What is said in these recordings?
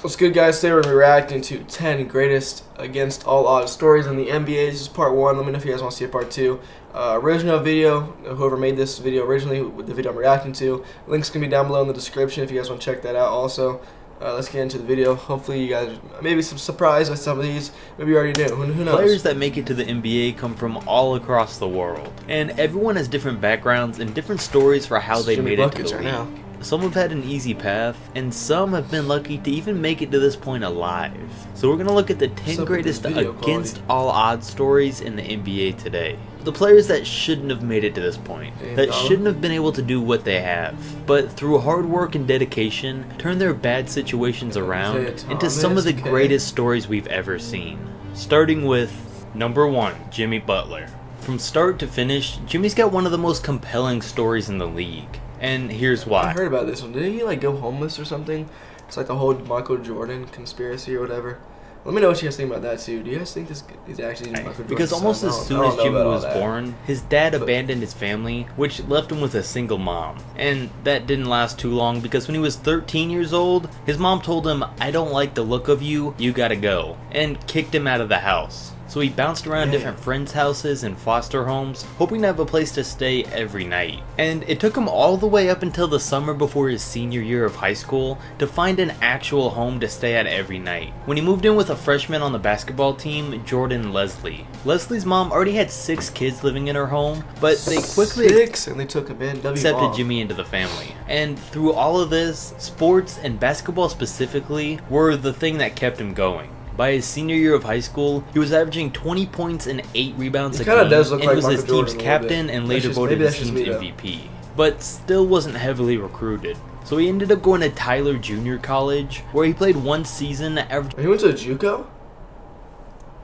What's good, guys? Today we're going to be reacting to 10 greatest against all odds stories in the NBA. This is part 1. Let me know if you guys want to see a part 2. Original video, whoever made this video originally, with the video I'm reacting to. Links can be down below in the description if you guys want to check that out also. Let's get into the video. Hopefully you guys maybe some surprised by some of these. Maybe you already knew. Who knows? Players that make it to the NBA come from all across the world, and everyone has different backgrounds and different stories for how they made it to the league. Some have had an easy path, and some have been lucky to even make it to this point alive. So we're going to look at the 10 greatest against all odds stories in the NBA today. The players that shouldn't have made it to this point, that shouldn't have been able to do what they have, but through hard work and dedication, turn their bad situations around into some of the greatest stories we've ever seen. Starting with number 1, Jimmy Butler. From start to finish, Jimmy's got one of the most compelling stories in the league. And here's why. I heard about this one. Didn't he like go homeless or something? It's like the whole Michael Jordan conspiracy or whatever. Let me know what you guys think about that too. Do you guys think this is actually Michael Jordan? Because almost as soon as Jimmy was born, his dad abandoned his family, which left him with a single mom. And that didn't last too long, because when he was 13 years old, his mom told him, "I don't like the look of you, you gotta go," and kicked him out of the house. So he bounced around different friends' houses and foster homes, hoping to have a place to stay every night. And it took him all the way up until the summer before his senior year of high school to find an actual home to stay at every night, when he moved in with a freshman on the basketball team, Jordan Leslie. Leslie's mom already had 6 kids living in her home, but they quickly accepted Jimmy into the family. And through all of this, sports and basketball specifically were the thing that kept him going. By his senior year of high school, he was averaging 20 points and 8 rebounds a game, and was his team's captain and later voted his team's MVP. But still wasn't heavily recruited. So he ended up going to Tyler Junior College, where he played 1 season. He went to a JUCO?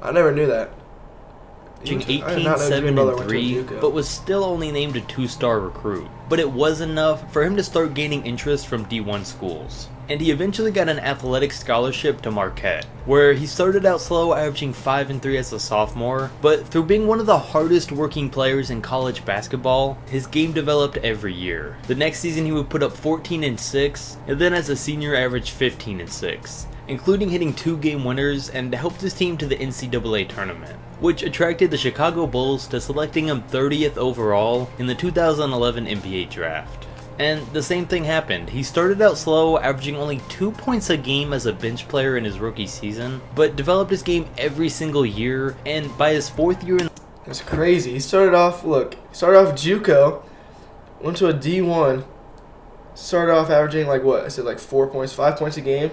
I never knew that. 18, 7, and 3, but was still only named a 2-star recruit. But it was enough for him to start gaining interest from D1 schools. And he eventually got an athletic scholarship to Marquette, where he started out slow, averaging 5 and 3 as a sophomore, but through being one of the hardest working players in college basketball, his game developed every year. The next season he would put up 14 and 6, and then as a senior averaged 15 and 6, including hitting 2 game winners, and helped his team to the NCAA tournament, which attracted the Chicago Bulls to selecting him 30th overall in the 2011 NBA draft. And the same thing happened. He started out slow, averaging only 2 points a game as a bench player in his rookie season, but developed his game every single year, and by his 4th year in... That's crazy. He started off JUCO, went to a D1, started off averaging like 4 points, 5 points a game.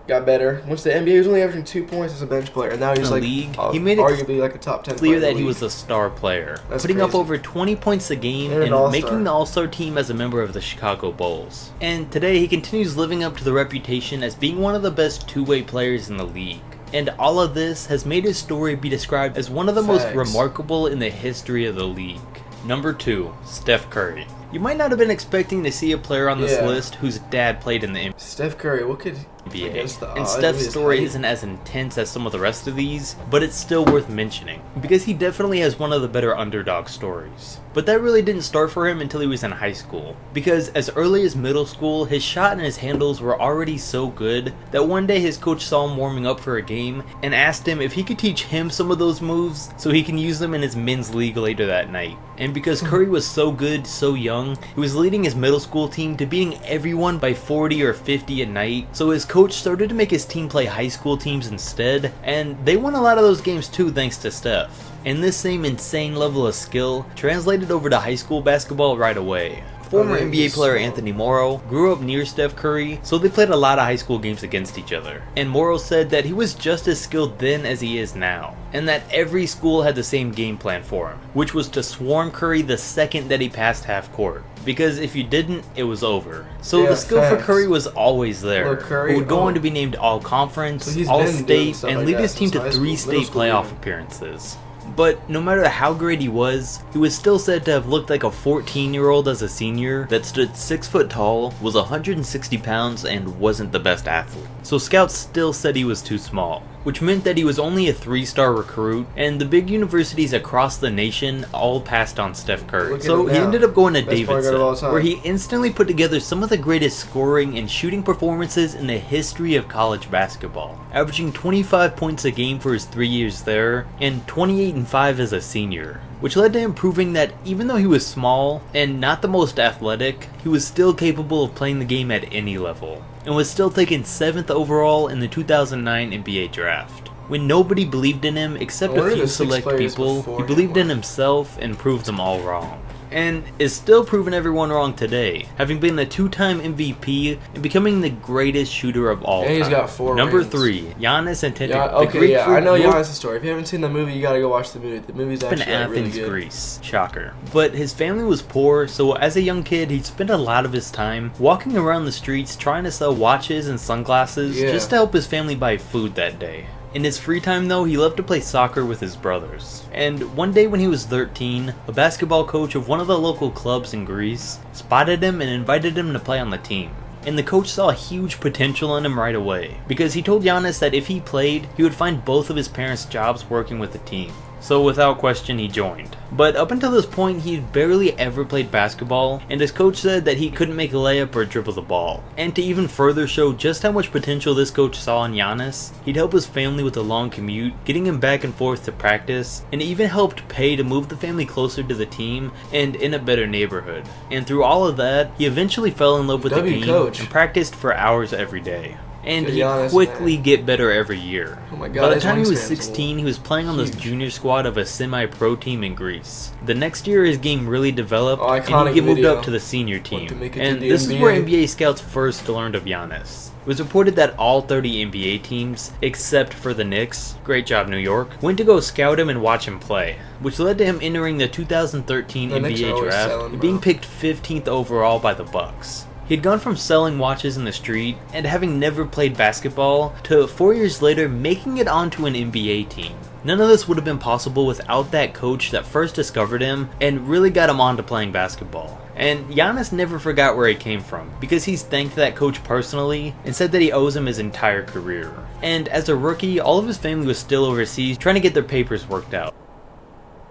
Got better. Once the NBA, he was only averaging 2 points as a bench player, and now he's like he made it arguably like a top 10 clear player that he was a star player, putting crazy. Up over 20 points a game and making the All-Star team as a member of the Chicago Bulls. And today he continues living up to the reputation as being one of the best two-way players in the league. And all of this has made his story be described as one of the most remarkable in the history of the league. Number 2, Steph Curry. You might not have been expecting to see a player on this list whose dad played in the NBA. Steph Curry, what could NBA. And Steph's story isn't as intense as some of the rest of these, but it's still worth mentioning, because he definitely has one of the better underdog stories. But that really didn't start for him until he was in high school, because as early as middle school, his shot and his handles were already so good that one day his coach saw him warming up for a game and asked him if he could teach him some of those moves so he can use them in his men's league later that night. And because Curry was so good, so young, he was leading his middle school team to beating everyone by 40 or 50 a night, so his coach started to make his team play high school teams instead, and they won a lot of those games too thanks to Steph. And this same insane level of skill translated over to high school basketball right away. Former NBA player Anthony Morrow grew up near Steph Curry, so they played a lot of high school games against each other. And Morrow said that he was just as skilled then as he is now, and that every school had the same game plan for him, which was to swarm Curry the second that he passed half court. Because if you didn't, it was over. So the skill for Curry was always there. He would go on to be named All-Conference, All-State, and lead his team to 3 state playoff appearances. But no matter how great he was still said to have looked like a 14-year-old as a senior that stood 6 foot tall, was 160 pounds, and wasn't the best athlete. So scouts still said he was too small. which meant that he was only a 3-star recruit, and the big universities across the nation all passed on Steph Curry. So he ended up going to Davidson, where he instantly put together some of the greatest scoring and shooting performances in the history of college basketball, averaging 25 points a game for his 3 years there, and 28 and 5 as a senior, which led to him proving that even though he was small and not the most athletic, he was still capable of playing the game at any level, and was still taken 7th overall in the 2009 NBA draft. When nobody believed in him except a few select people, he believed in himself and proved them all wrong. And is still proving everyone wrong today, having been the 2-time MVP and becoming the greatest shooter of all time. He's got 4 Number rings. 3, Giannis Antetokounmpo. Okay, I know Giannis' story. If you haven't seen the movie, you gotta go watch the movie. The movie's actually in Athens, really good. Greece. Shocker. But his family was poor, so as a young kid, he'd spend a lot of his time walking around the streets trying to sell watches and sunglasses just to help his family buy food that day. In his free time though, he loved to play soccer with his brothers. And one day when he was 13, a basketball coach of one of the local clubs in Greece spotted him and invited him to play on the team. And the coach saw a huge potential in him right away, because he told Giannis that if he played, he would find both of his parents jobs working with the team. So without question he joined. But up until this point he'd barely ever played basketball, and his coach said that he couldn't make a layup or dribble the ball. And to even further show just how much potential this coach saw in Giannis, he'd help his family with a long commute, getting him back and forth to practice, and even helped pay to move the family closer to the team and in a better neighborhood. And through all of that, he eventually fell in love with the game and practiced for hours every day. And he'd quickly get better every year. Oh my God, by the time he was 16, he was playing on the junior squad of a semi-pro team in Greece. The next year, his game really developed, and he'd get moved up to the senior team. And this is where NBA scouts first learned of Giannis. It was reported that all 30 NBA teams, except for the Knicks, great job New York, went to go scout him and watch him play, which led to him entering the 2013 NBA draft and being picked 15th overall by the Bucks. He'd gone from selling watches in the street and having never played basketball to 4 years later making it onto an NBA team. None of this would have been possible without that coach that first discovered him and really got him onto playing basketball. And Giannis never forgot where he came from, because he's thanked that coach personally and said that he owes him his entire career. And as a rookie, all of his family was still overseas trying to get their papers worked out.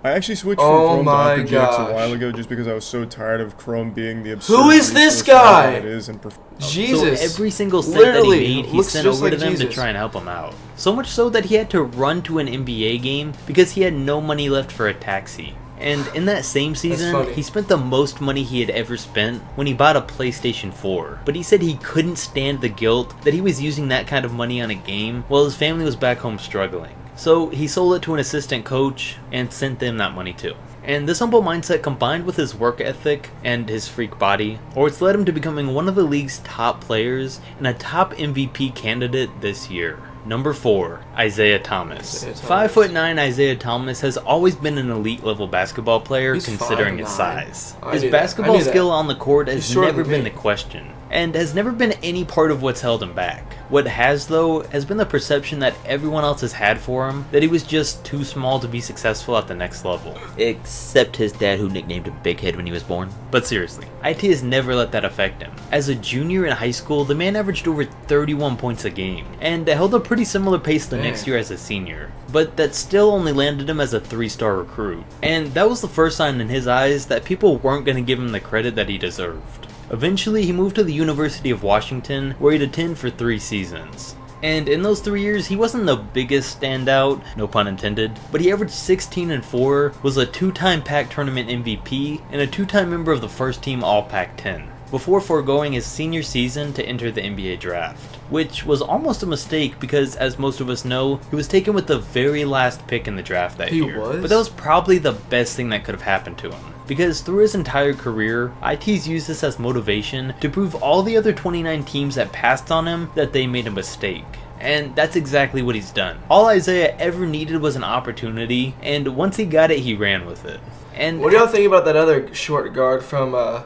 I actually switched from Chrome to AccuJX a while ago just because I was so tired of Chrome being the absurd. Who is this guy? It is and Jesus. So every single cent that he made, he sent over to them to try and help him out. So much so that he had to run to an NBA game because he had no money left for a taxi. And in that same season, he spent the most money he had ever spent when he bought a PlayStation 4. But he said he couldn't stand the guilt that he was using that kind of money on a game while his family was back home struggling. So he sold it to an assistant coach and sent them that money too. And this humble mindset combined with his work ethic and his freak body, it's led him to becoming one of the league's top players and a top MVP candidate this year. Number 4, Isaiah Thomas. 5'9" Isaiah Thomas has always been an elite level basketball player considering his size. His basketball skill on the court has never been the question, and has never been any part of what's held him back. What has, though, has been the perception that everyone else has had for him, that he was just too small to be successful at the next level. Except his dad, who nicknamed him Big Head when he was born. But seriously, IT has never let that affect him. As a junior in high school, the man averaged over 31 points a game, and held a pretty similar pace the next year as a senior. But that still only landed him as a 3-star recruit. And that was the first sign in his eyes that people weren't going to give him the credit that he deserved. Eventually, he moved to the University of Washington, where he'd attend for 3 seasons. And in those 3 years, he wasn't the biggest standout, no pun intended, but he averaged 16 and 4, was a 2-time Pac tournament MVP, and a 2-time member of the first team All Pac-10, before foregoing his senior season to enter the NBA draft. Which was almost a mistake because, as most of us know, he was taken with the very last pick in the draft that year. But that was probably the best thing that could have happened to him. Because through his entire career, IT's used this as motivation to prove all the other 29 teams that passed on him that they made a mistake. And that's exactly what he's done. All Isaiah ever needed was an opportunity, and once he got it, he ran with it. And what do y'all think about that other short guard from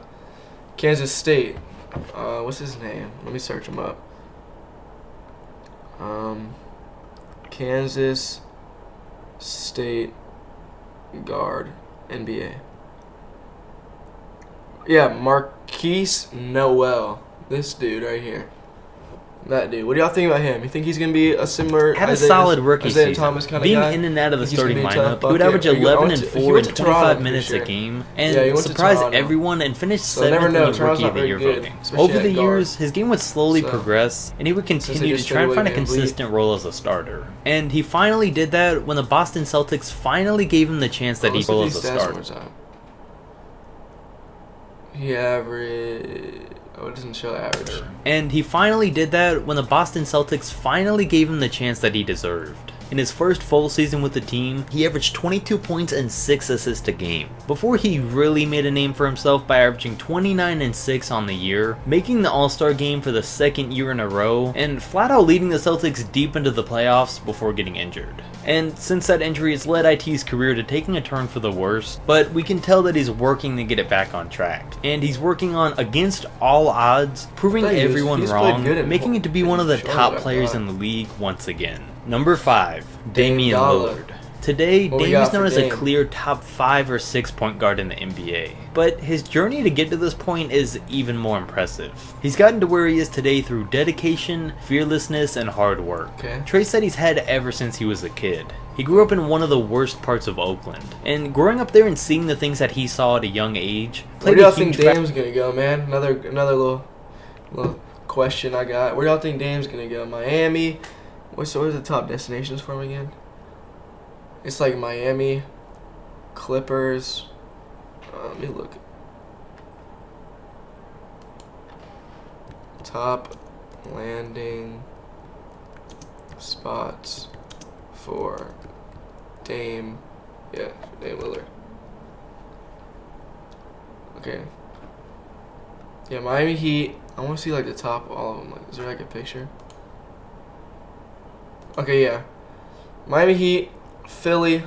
Kansas State? What's his name? Let me search him up. Kansas State guard, NBA. Yeah, Marquise Noel. This dude right here. That dude. What do y'all think about him? You think he's gonna be a similar? Had a solid rookie Isaiah season. Thomas kind of Being guy? in and out of the starting He's gonna be a lineup, tough he would average bucket. 11 and He 4 went in to 25 Toronto, minutes for sure. a game, Yeah, he and went to surprised Toronto. everyone and finished So never 7th in know. the Toronto's Rookie not of the very Year good, voting. especially Over at the guard. years, his game would slowly So, progress, and he would since they continue to just try and traded find a away VanVleet. consistent role as a starter. And he finally did that when the Boston Celtics finally gave him the chance that he Let's role look as at a these stats starter. one more time. He averaged. Oh, it doesn't show average. And he finally did that when the Boston Celtics finally gave him the chance that he deserved. In his first full season with the team, he averaged 22 points and 6 assists a game, before he really made a name for himself by averaging 29 and 6 on the year, making the All-Star game for the 2nd year in a row, and flat out leading the Celtics deep into the playoffs before getting injured. And since that injury, it's led IT's career to taking a turn for the worse, but we can tell that he's working to get it back on track. And he's working on against all odds, proving everyone wrong, making it to be one of the top players in the league once again. Number 5, Damian Lillard. Today, Dame is known as a clear top 5 or 6 point guard in the NBA. But his journey to get to this point is even more impressive. He's gotten to where he is today through dedication, fearlessness, and hard work. Traits that he's had ever since he was a kid. He grew up in one of the worst parts of Oakland, and growing up there and seeing the things that he saw at a young age played. Where do y'all think Dame's gonna go, man? Another little question I got. Where do y'all think Dame's gonna go? Miami. What's the top destinations for him again? It's like Miami, Clippers. Let me look. Top landing spots for Dame. Yeah, Dame Lillard. Okay. Yeah, Miami Heat. I want to see like the top, all of them. Like, is there like a picture? Okay, yeah. Miami Heat, Philly,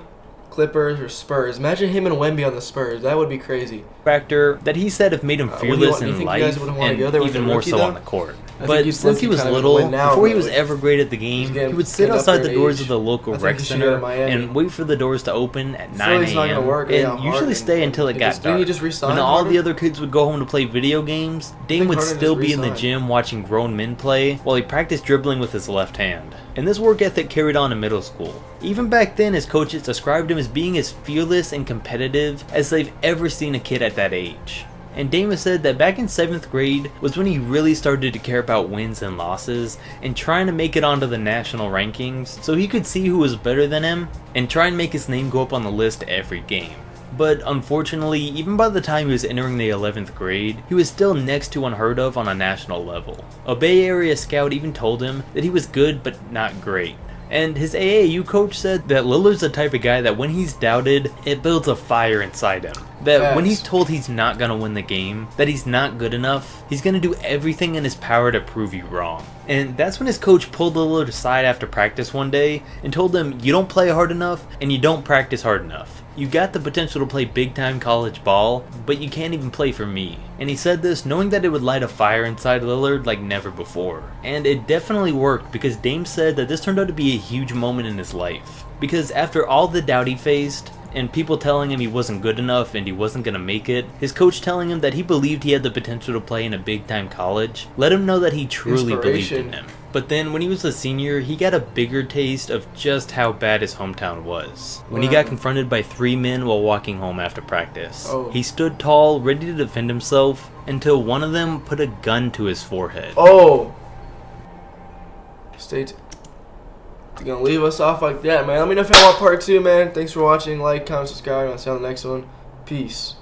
Clippers, or Spurs. Imagine him and Wemby on the Spurs. That would be crazy. Factor that he said have made him fearless in life and even more so on the court. But since he was little, before he was ever great at the game, he would sit outside the doors of the local rec center and wait for the doors to open at 9 a.m. and usually stay until it got dark. When all the other kids would go home to play video games, Dame would still be in the gym watching grown men play while he practiced dribbling with his left hand. And this work ethic carried on in middle school. Even back then, his coaches described him as being as fearless and competitive as they've ever seen a kid at that age. And Dame said that back in 7th grade was when he really started to care about wins and losses and trying to make it onto the national rankings so he could see who was better than him and try and make his name go up on the list every game. But unfortunately, even by the time he was entering the 11th grade, he was still next to unheard of on a national level. A Bay Area scout even told him that he was good but not great. And his AAU coach said that Lillard's the type of guy that when he's doubted, it builds a fire inside him. That when he's told he's not going to win the game, that he's not good enough, he's going to do everything in his power to prove you wrong. And that's when his coach pulled Lillard aside after practice one day and told him, "You don't play hard enough and you don't practice hard enough. You got the potential to play big time college ball, but you can't even play for me." And he said this knowing that it would light a fire inside Lillard like never before. And it definitely worked, because Dame said that this turned out to be a huge moment in his life. Because after all the doubt he faced, and people telling him he wasn't good enough and he wasn't going to make it, his coach telling him that he believed he had the potential to play in a big time college, let him know that he truly believed in him. But then when he was a senior, he got a bigger taste of just how bad his hometown was. When he got confronted by 3 men while walking home after practice. He stood tall, ready to defend himself, until one of them put a gun to his forehead. Stay tuned. You're gonna leave us off like that, man. Let me know if y'all want part 2, man. Thanks for watching. Like, comment, subscribe. I'll see you on the next one. Peace.